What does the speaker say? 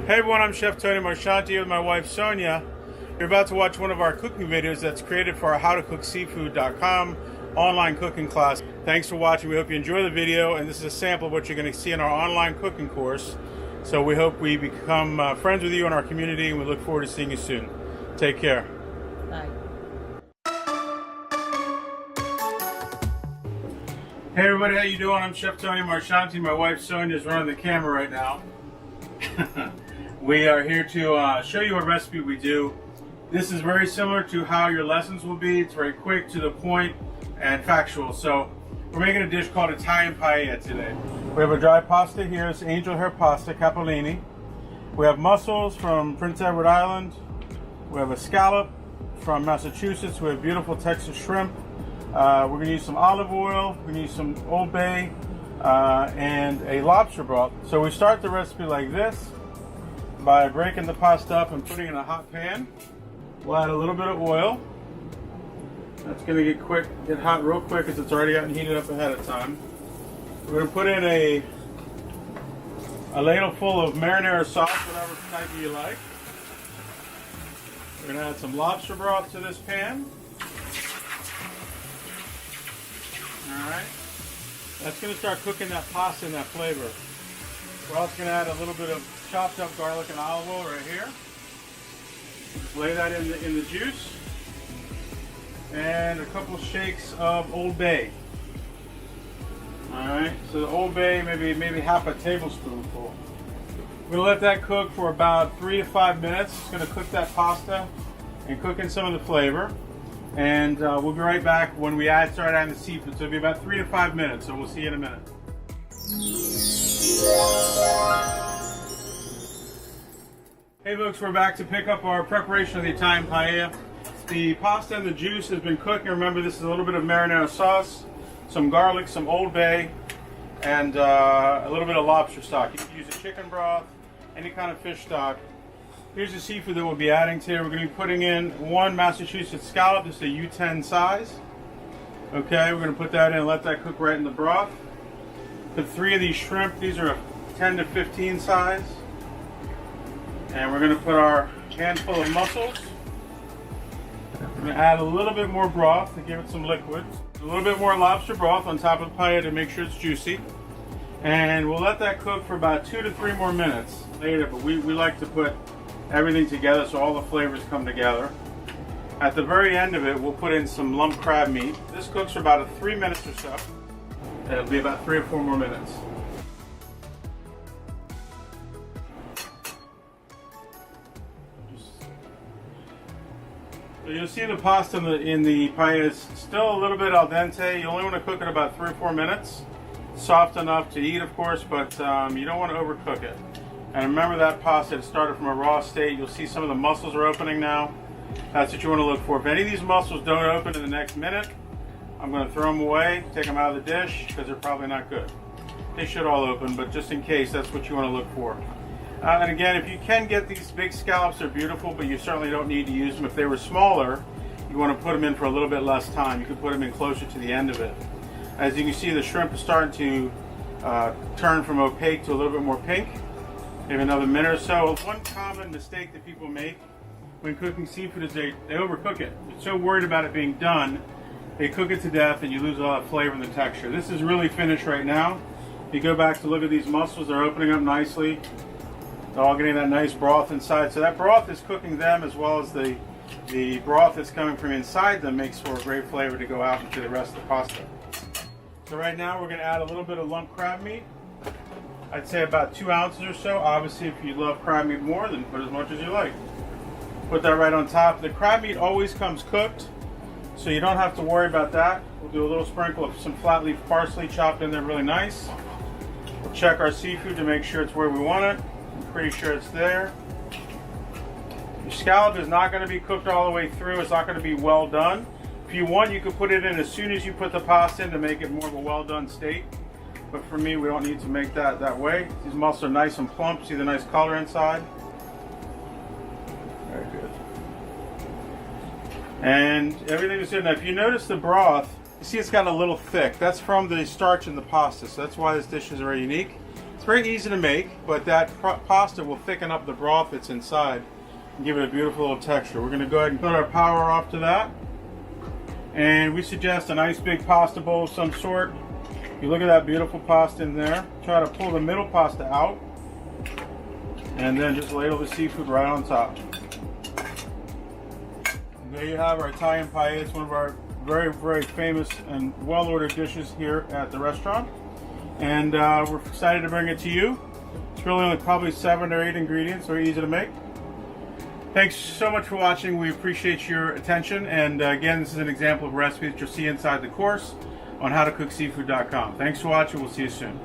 Hey everyone, I'm Chef Tony Marchanti with my wife Sonia. You're about to watch one of our cooking videos that's created for our howtocookseafood.com online cooking class. Thanks for watching. We hope you enjoy the video, and this is a sample of what you're going to see in our online cooking course. So we hope we become friends with you in our community, and we look forward to seeing you soon. Take care. Bye. Hey everybody, how you doing? I'm Chef Tony Marchanti. My wife Sonia is running the camera right now. We are here to show you a recipe we do. This is very similar to how your lessons will be. It's very quick, to the point, and factual. So we're making a dish called Italian Paella today. We have a dry pasta here. It's angel hair pasta, capellini. We have mussels from Prince Edward Island. We have a scallop from Massachusetts. We have beautiful Texas shrimp. We're going to use some olive oil. We're going to use some Old Bay and a lobster broth. So we start the recipe like this by breaking the pasta up and putting it in a hot pan. We'll add a little bit of oil. That's going to get hot real quick because it's already gotten heated up ahead of time. We're going to put in a ladle full of marinara sauce, whatever type you like. We're going to add some lobster broth to this pan. Alright. That's going to start cooking that pasta and that flavor. We're also going to add a little bit of chopped up garlic and olive oil right here. Lay that in the juice. And a couple shakes of Old Bay. Alright, so the Old Bay, maybe half a tablespoonful. We're going to let that cook for about 3 to 5 minutes. It's going to cook that pasta and cook in some of the flavor. And we'll be right back when we start adding the seafood. So it'll be about 3 to 5 minutes, so we'll see you in a minute. Hey folks, we're back to pick up our preparation of the Italian Paella. The pasta and the juice has been cooking. Remember, this is a little bit of marinara sauce, some garlic, some Old Bay, and a little bit of lobster stock. You can use a chicken broth, any kind of fish stock. Here's the seafood that we'll be adding to. We're going to be putting in one Massachusetts scallop. This is a U10 size. Okay, we're going to put that in and let that cook right in the broth. Put 3 of these shrimp. These are a 10 to 15 size. And we're going to put our handful of mussels. We're going to add a little bit more broth to give it some liquid. A little bit more lobster broth on top of the paella to make sure it's juicy. And we'll let that cook for about 2 to 3 more minutes later. But we like to put everything together so all the flavors come together. At the very end of it, we'll put in some lump crab meat. This cooks for about 3 minutes or so. It'll be about 3 or 4 more minutes. So you'll see the pasta in the paella is still a little bit al dente. You only want to cook it about 3 or 4 minutes. Soft enough to eat, of course, but you don't want to overcook it. And remember, that pasta had started from a raw state. You'll see some of the mussels are opening now. That's what you want to look for. If any of these mussels don't open in the next minute, I'm going to throw them away, take them out of the dish, because they're probably not good. They should all open, but just in case, that's what you want to look for. And again, if you can get these big scallops, they're beautiful, but you certainly don't need to use them. If they were smaller, you want to put them in for a little bit less time. You can put them in closer to the end of it. As you can see, the shrimp is starting to turn from opaque to a little bit more pink. Maybe another minute or so. One common mistake that people make when cooking seafood is they overcook it. They're so worried about it being done, they cook it to death and you lose all that flavor and the texture. This is really finished right now. If you go back to look at these mussels, they're opening up nicely. They're all getting that nice broth inside. So that broth is cooking them, as well as the broth that's coming from inside them makes for a great flavor to go out into the rest of the pasta. So right now we're going to add a little bit of lump crab meat. I'd say about 2 ounces or so. Obviously, if you love crab meat more, then put as much as you like. Put that right on top. The crab meat always comes cooked, so you don't have to worry about that. We'll do a little sprinkle of some flat leaf parsley chopped in there really nice. We'll check our seafood to make sure it's where we want it. I'm pretty sure it's there. Your scallop is not going to be cooked all the way through. It's not going to be well done. If you want, you could put it in as soon as you put the pasta in to make it more of a well done state. But for me, we don't need to make that way. These mussels are nice and plump. See the nice color inside? Very good. And everything is good. Now, if you notice the broth, you see it's got a little thick. That's from the starch in the pasta, so that's why this dish is very unique. It's very easy to make, but that pasta will thicken up the broth that's inside and give it a beautiful little texture. We're going to go ahead and put our power off to that. And we suggest a nice big pasta bowl of some sort. You look at that beautiful pasta in there. Try to pull the middle pasta out. And then just ladle the seafood right on top. And there you have our Italian Paella. It's one of our very, very famous and well-ordered dishes here at the restaurant. And we're excited to bring it to you. It's really only probably 7 or 8 ingredients, very easy to make. Thanks so much for watching. We appreciate your attention. And again, this is an example of recipes that you'll see inside the course on howtocookseafood.com. Thanks for watching. We'll see you soon.